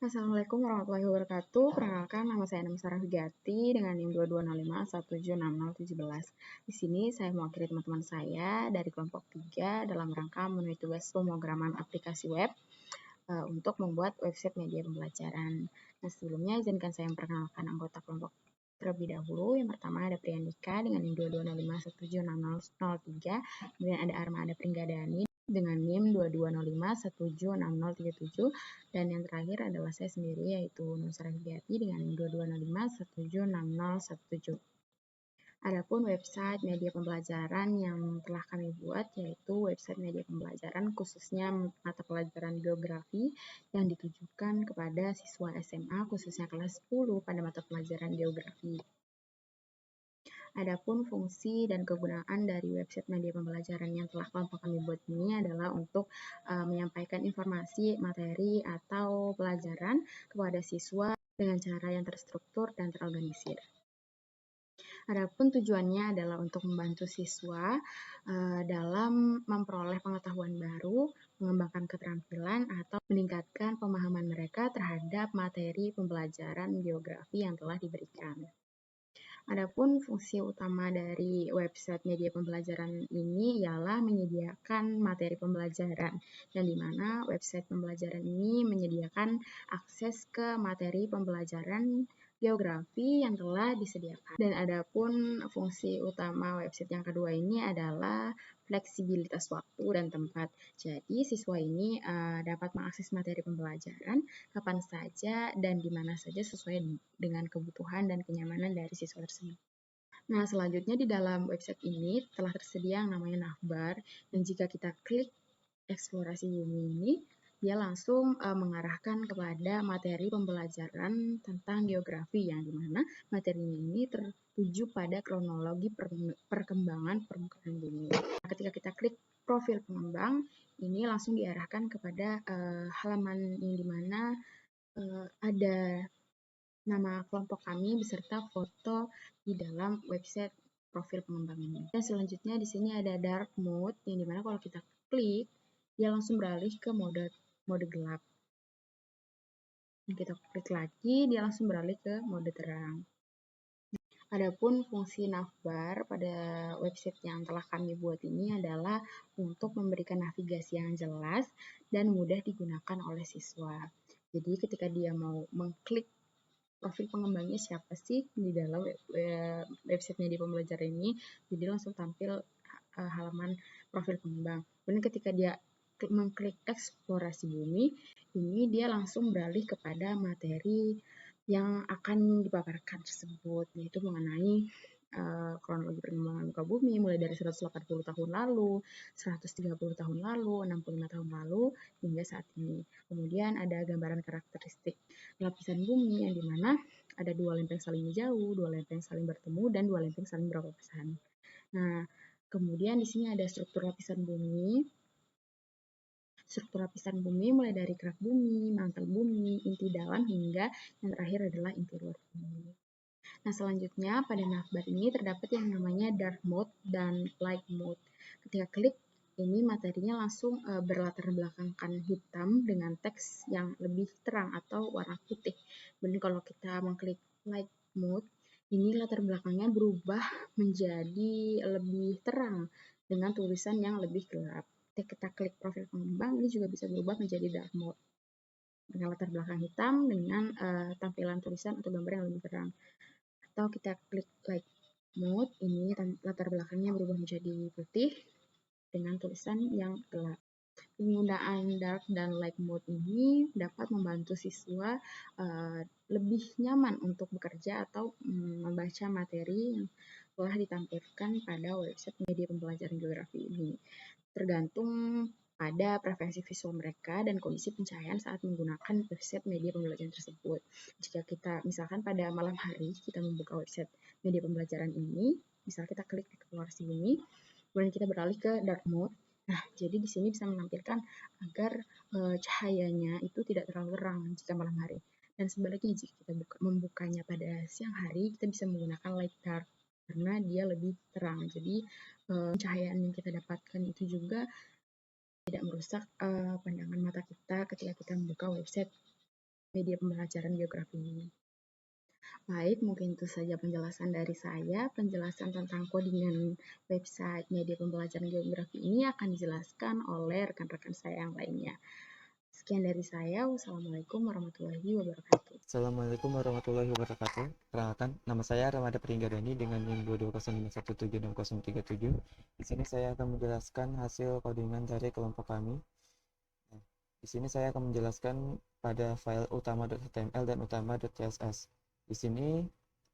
Assalamualaikum warahmatullahi wabarakatuh. Perkenalkan, nama saya Sarah Hugati dengan NIM 2205176017. Di sini saya mewakili teman-teman saya dari kelompok 3 dalam rangka memenuhi tugas pemrograman aplikasi web untuk membuat website media pembelajaran. Nah, sebelumnya izinkan saya memperkenalkan anggota kelompok terlebih dahulu. Yang pertama ada Priyandika dengan NIM 2205176003, kemudian ada Armada Pringgadani dengan NIM 2205176037, dan yang terakhir adalah saya sendiri yaitu Nusra Hidayati dengan NIM 2205176017. Adapun website media pembelajaran yang telah kami buat yaitu website media pembelajaran khususnya mata pelajaran geografi yang ditujukan kepada siswa SMA khususnya kelas 10 pada mata pelajaran geografi. Adapun fungsi dan kegunaan dari website media pembelajaran yang telah kelompok kami buat ini adalah untuk menyampaikan informasi, materi, atau pelajaran kepada siswa dengan cara yang terstruktur dan terorganisir. Adapun tujuannya adalah untuk membantu siswa dalam memperoleh pengetahuan baru, mengembangkan keterampilan, atau meningkatkan pemahaman mereka terhadap materi pembelajaran geografi yang telah diberikan. Adapun fungsi utama dari website media pembelajaran ini ialah menyediakan materi pembelajaran, yang dimana website pembelajaran ini menyediakan akses ke materi pembelajaran geografi yang telah disediakan. Dan adapun fungsi utama website yang kedua ini adalah fleksibilitas waktu dan tempat. Jadi siswa ini dapat mengakses materi pembelajaran kapan saja dan di mana saja sesuai dengan kebutuhan dan kenyamanan dari siswa tersebut. Nah, selanjutnya di dalam website ini telah tersedia yang namanya navbar, dan jika kita klik eksplorasi bumi ini, dia langsung mengarahkan kepada materi pembelajaran tentang geografi, yang dimana materinya ini tertuju pada kronologi perkembangan permukaan bumi. Nah, ketika kita klik profil pengembang, ini langsung diarahkan kepada halaman yang dimana ada nama kelompok kami beserta foto di dalam website profil pengembang ini. Dan selanjutnya di sini ada dark mode, yang dimana kalau kita klik, dia langsung beralih ke mode gelap. Dan kita klik lagi, dia langsung beralih ke mode terang. Adapun fungsi navbar pada website yang telah kami buat ini adalah untuk memberikan navigasi yang jelas dan mudah digunakan oleh siswa. Jadi ketika dia mau mengklik profil pengembangnya siapa sih di dalam website media pembelajaran ini, jadi langsung tampil halaman profil pengembang. Kemudian ketika dia mengklik eksplorasi bumi, ini dia langsung beralih kepada materi yang akan dipaparkan tersebut, yaitu mengenai kronologi perkembangan muka bumi mulai dari 180 tahun lalu, 130 tahun lalu, 65 tahun lalu, hingga saat ini. Kemudian ada gambaran karakteristik lapisan bumi yang dimana ada 2 lempeng saling menjauh, 2 lempeng saling bertemu, dan 2 lempeng saling berpapasan. Nah, kemudian di sini ada struktur lapisan bumi. Struktur lapisan bumi mulai dari kerak bumi, mantel bumi, inti dalam, hingga yang terakhir adalah inti luar bumi. Nah, selanjutnya pada navbar ini terdapat yang namanya dark mode dan light mode. Ketika klik, ini materinya langsung berlatar belakangkan hitam dengan teks yang lebih terang atau warna putih. Dan kalau kita mengklik light mode, ini latar belakangnya berubah menjadi lebih terang dengan tulisan yang lebih gelap. Ketika kita klik profil pengembang, ini juga bisa berubah menjadi dark mode dengan latar belakang hitam dengan tampilan tulisan atau gambar yang lebih terang. Atau kita klik light mode, ini latar belakangnya berubah menjadi putih dengan tulisan yang gelap. Penggunaan dark dan light mode ini dapat membantu siswa lebih nyaman untuk bekerja atau membaca materi yang telah ditampilkan pada website media pembelajaran geografi ini. Tergantung pada preferensi visual mereka dan kondisi pencahayaan saat menggunakan website media pembelajaran tersebut. Jika kita misalkan pada malam hari kita membuka website media pembelajaran ini, misal kita klik eksplorasi bumi, kemudian kita beralih ke dark mode. Nah, jadi di sini bisa menampilkan agar cahayanya itu tidak terlalu terang jika malam hari. Dan sebaliknya jika kita membukanya pada siang hari, kita bisa menggunakan light dark karena dia lebih terang. Jadi pencahayaan yang kita dapatkan itu juga tidak merusak pandangan mata kita ketika kita membuka website media pembelajaran geografi ini. Baik, mungkin itu saja penjelasan dari saya. Penjelasan tentang codingan website media pembelajaran geografi ini akan dijelaskan oleh rekan-rekan saya yang lainnya. Sekian dari saya. Wassalamualaikum warahmatullahi wabarakatuh. Assalamualaikum warahmatullahi wabarakatuh. Perkenalkan, nama saya Ramada Pringgadani dengan NIM 220517637. Di sini saya akan menjelaskan hasil codingan dari kelompok kami. Nah, di sini saya akan menjelaskan pada file utama.html dan utama.css. Di sini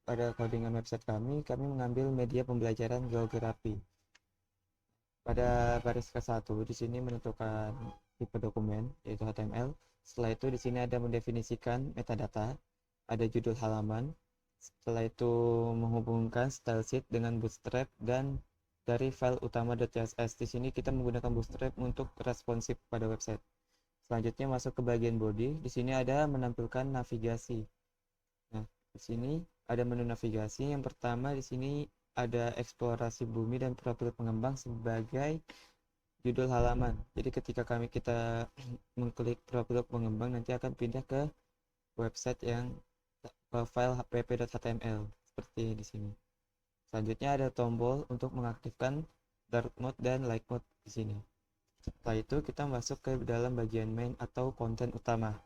pada codingan website kami mengambil media pembelajaran geografi. Pada baris ke-1 di sini menentukan tipe dokumen yaitu HTML. Setelah itu di sini ada mendefinisikan metadata, ada judul halaman. Setelah itu menghubungkan style sheet dengan Bootstrap dan dari file utama.css. Di sini kita menggunakan Bootstrap untuk responsif pada website. Selanjutnya masuk ke bagian body. Di sini ada menampilkan navigasi. Nah, di sini ada menu navigasi. Yang pertama di sini ada eksplorasi bumi dan profil pengembang sebagai judul halaman. Jadi ketika kita mengklik profil pengembang nanti akan pindah ke website yang file pp.html seperti di sini. Selanjutnya ada tombol untuk mengaktifkan dark mode dan light mode di sini. Setelah itu kita masuk ke dalam bagian main atau konten utama.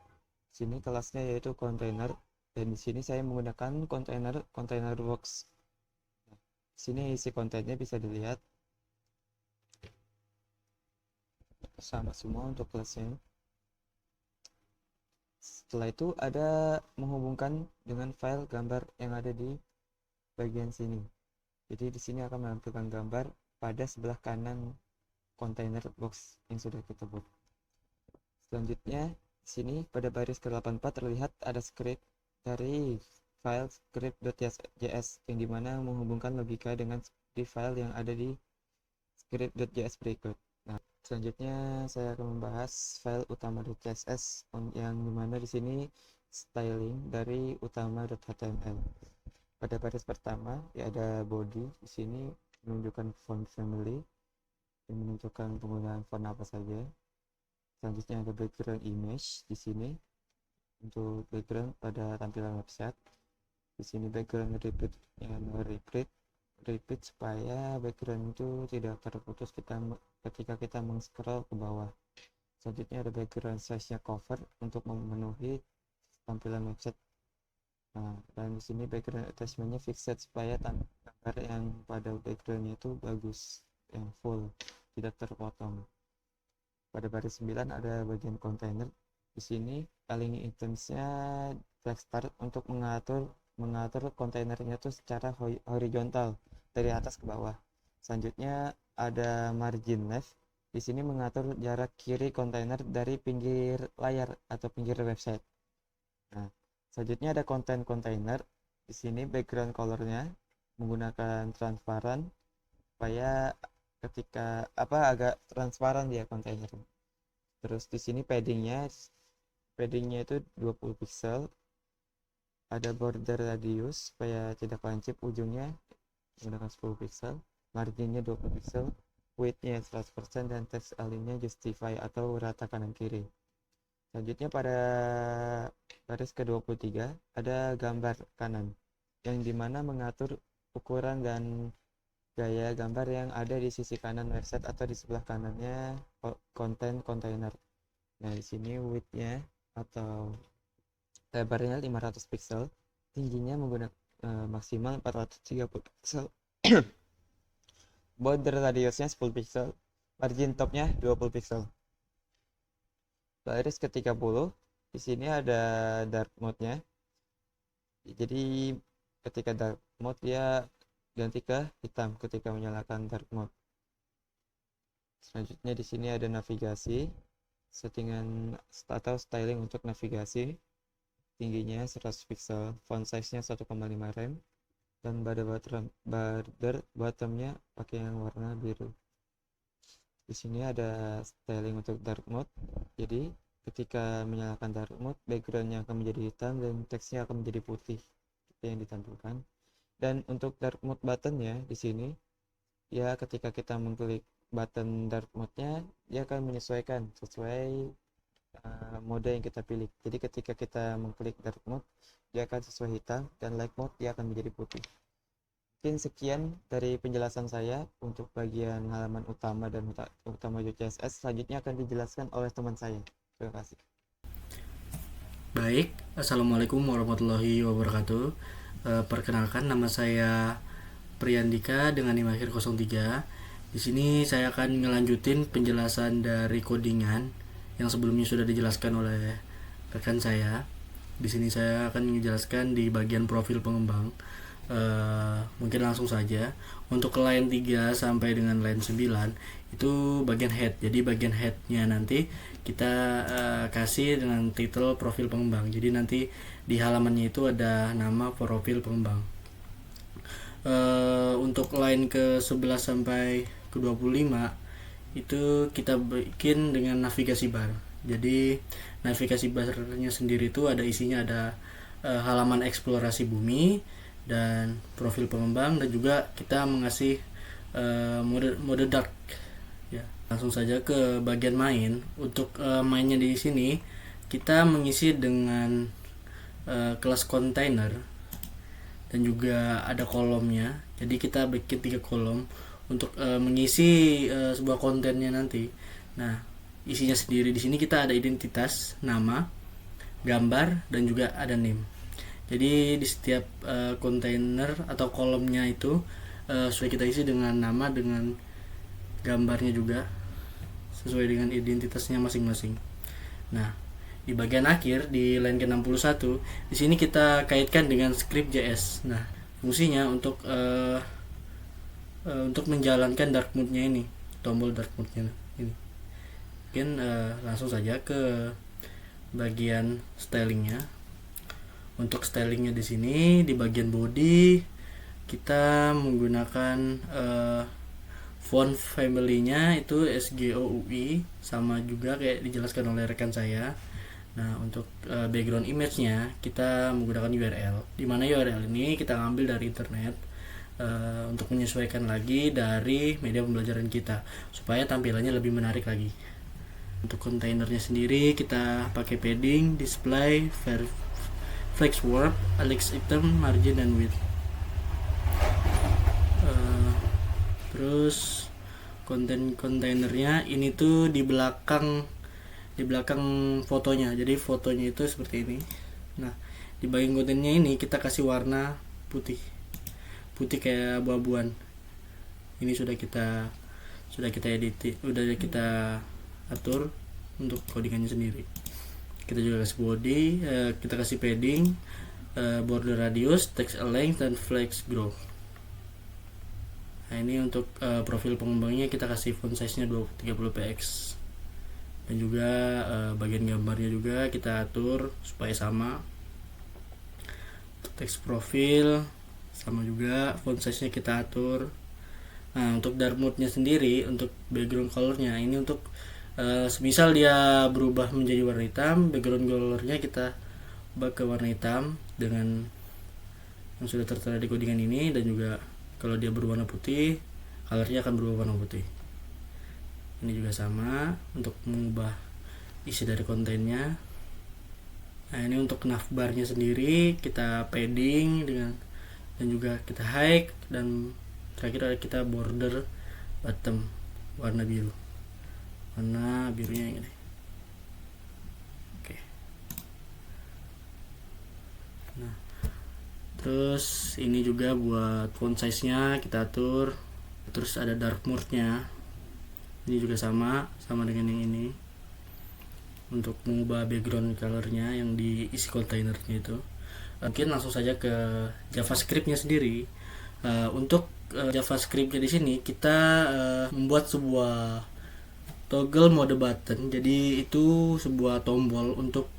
Di sini kelasnya yaitu container dan di sini saya menggunakan container box. Nah, di sini isi kontennya bisa dilihat sama semua untuk kelasnya. Setelah itu ada menghubungkan dengan file gambar yang ada di bagian sini. Jadi di sini akan menampilkan gambar pada sebelah kanan container box yang sudah kita buat. Selanjutnya di sini pada baris ke-84 terlihat ada script dari file script.js yang dimana menghubungkan logika dengan di file yang ada di script.js berikut. Nah, selanjutnya saya akan membahas file utama.css yang dimana di sini styling dari utama.html. Pada baris pertama ya ada body, di sini menunjukkan font family dan menunjukkan penggunaan font apa saja. Selanjutnya ada background image di sini untuk background pada tampilan website. Di sini background repeat supaya background itu tidak terputus ketika kita meng-scroll ke bawah. Selanjutnya ada background size-nya cover untuk memenuhi tampilan website. Nah, dan di sini background attachment-nya fixed supaya gambar yang pada background-nya itu bagus, yang full, tidak terpotong. Pada baris 9 ada bagian container. Di sini align items-nya flag start untuk mengatur kontainernya itu secara horizontal dari atas ke bawah. Selanjutnya ada margin left. Di sini mengatur jarak kiri kontainer dari pinggir layar atau pinggir website. Nah, selanjutnya ada content container. Di sini background colornya menggunakan transparan supaya ketika agak transparan dia kontainer. Terus di sini paddingnya itu 20 pixel. Ada border radius supaya tidak lancip ujungnya menggunakan 10 pixel. Marginnya 20 pixel. Width-nya 100% dan text align-nya justify atau rata kanan kiri. Selanjutnya pada baris ke-23 ada gambar kanan yang dimana mengatur ukuran dan gaya gambar yang ada di sisi kanan website atau di sebelah kanannya konten container. Nah, di sini width-nya atau lebarnya 500 pixel, tingginya menggunakan maksimal 430 pixel. Border radiusnya 10 pixel, margin topnya 20 pixel. Baris ke-30, di sini ada dark mode-nya. Jadi ketika dark mode dia ganti ke hitam ketika menyalakan dark mode. Selanjutnya di sini ada navigasi, settingan atau styling untuk navigasi. Tingginya 100 pixel, font size-nya 1,5 rem, dan border bottomnya pakai yang warna biru. Di sini ada styling untuk dark mode. Jadi ketika menyalakan dark mode, backgroundnya akan menjadi hitam dan teksnya akan menjadi putih seperti yang ditampilkan. Dan untuk dark mode buttonnya di sini, ya ketika kita mengklik button dark mode-nya, dia akan menyesuaikan sesuai mode yang kita pilih. Jadi ketika kita mengklik dark mode, dia akan sesuai hitam, dan light mode dia akan menjadi putih. Mungkin sekian dari penjelasan saya untuk bagian halaman utama dan utama CSS. Selanjutnya akan dijelaskan oleh teman saya. Terima kasih. Baik, Assalamualaikum warahmatullahi wabarakatuh. Perkenalkan, nama saya Priyandika dengan NIM akhir 03. Di sini saya akan ngelanjutin penjelasan dari codingan yang sebelumnya sudah dijelaskan oleh rekan saya. Di sini saya akan menjelaskan di bagian profil pengembang. Mungkin langsung saja. Untuk line 3 sampai dengan line 9 itu bagian head. Jadi bagian headnya nanti kita kasih dengan title profil pengembang. Jadi nanti di halamannya itu ada nama profil pengembang. Untuk line ke 11 sampai ke 25 itu kita bikin dengan navigasi bar. Jadi navigasi barnya sendiri itu ada isinya, ada halaman eksplorasi bumi dan profil pengembang, dan juga kita mengasih mode dark ya. Langsung saja ke bagian main. Untuk mainnya di sini kita mengisi dengan kelas container dan juga ada kolomnya. Jadi kita bikin 3 kolom untuk mengisi sebuah kontennya nanti. Nah, isinya sendiri di sini kita ada identitas, nama, gambar, dan juga ada name. Jadi di setiap kontainer atau kolomnya itu sudah kita isi dengan nama, dengan gambarnya juga sesuai dengan identitasnya masing-masing. Nah, di bagian akhir di line ke-61 di sini kita kaitkan dengan script.js. Nah, fungsinya untuk menjalankan dark mode-nya ini, tombol dark mode-nya ini. Mungkin langsung saja ke bagian stylingnya. Untuk stylingnya di sini di bagian body kita menggunakan font family-nya itu SGOUI, sama juga kayak dijelaskan oleh rekan saya. Nah, untuk background image-nya kita menggunakan URL, di mana URL ini kita ambil dari internet untuk menyesuaikan lagi dari media pembelajaran kita supaya tampilannya lebih menarik lagi. Untuk kontainernya sendiri kita pakai padding, display, flex warp, alex item, margin, dan width. Terus kontainernya ini tuh di belakang fotonya. Jadi fotonya itu seperti ini. Nah, di bagian kontennya ini kita kasih warna putih kayak abu-abuan. Ini sudah kita edit, udah kita atur untuk codingannya sendiri. Kita juga kasih body, kita kasih padding, border radius, text length, dan flex grow. Nah, ini untuk profil pengembangnya kita kasih font size-nya 30 px. Dan juga bagian gambarnya juga kita atur supaya sama. Untuk teks profil sama juga, font size nya kita atur. Nah, untuk dark mode nya sendiri, untuk background color-nya ini untuk semisal dia berubah menjadi warna hitam, background color-nya kita ubah ke warna hitam dengan yang sudah tertera di codingan ini. Dan juga kalau dia berwarna putih, color-nya akan berubah warna putih. Ini juga sama untuk mengubah isi dari kontennya. Nah, ini untuk navbarnya sendiri kita padding dan juga kita hide, dan terakhir ada kita border bottom warna biru. Warna birunya ini. Oke. Nah, terus ini juga buat font size-nya kita atur. Terus ada dark mode-nya. Ini juga sama dengan yang ini. Untuk mengubah background color-nya yang diisi kontainernya itu. Mungkin langsung saja ke JavaScript-nya sendiri. Untuk JavaScript-nya di sini kita membuat sebuah toggle mode button. Jadi itu sebuah tombol untuk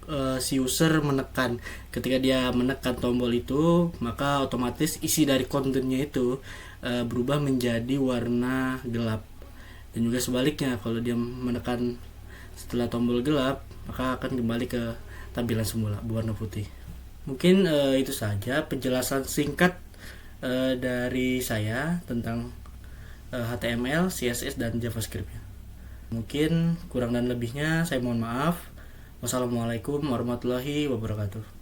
si user menekan. Ketika dia menekan tombol itu, maka otomatis isi dari kontennya itu berubah menjadi warna gelap. Dan juga sebaliknya, kalau dia menekan setelah tombol gelap, maka akan kembali ke tampilan semula berwarna putih. Mungkin itu saja penjelasan singkat dari saya tentang HTML, CSS, dan JavaScript. Mungkin kurang dan lebihnya saya mohon maaf. Wassalamualaikum warahmatullahi wabarakatuh.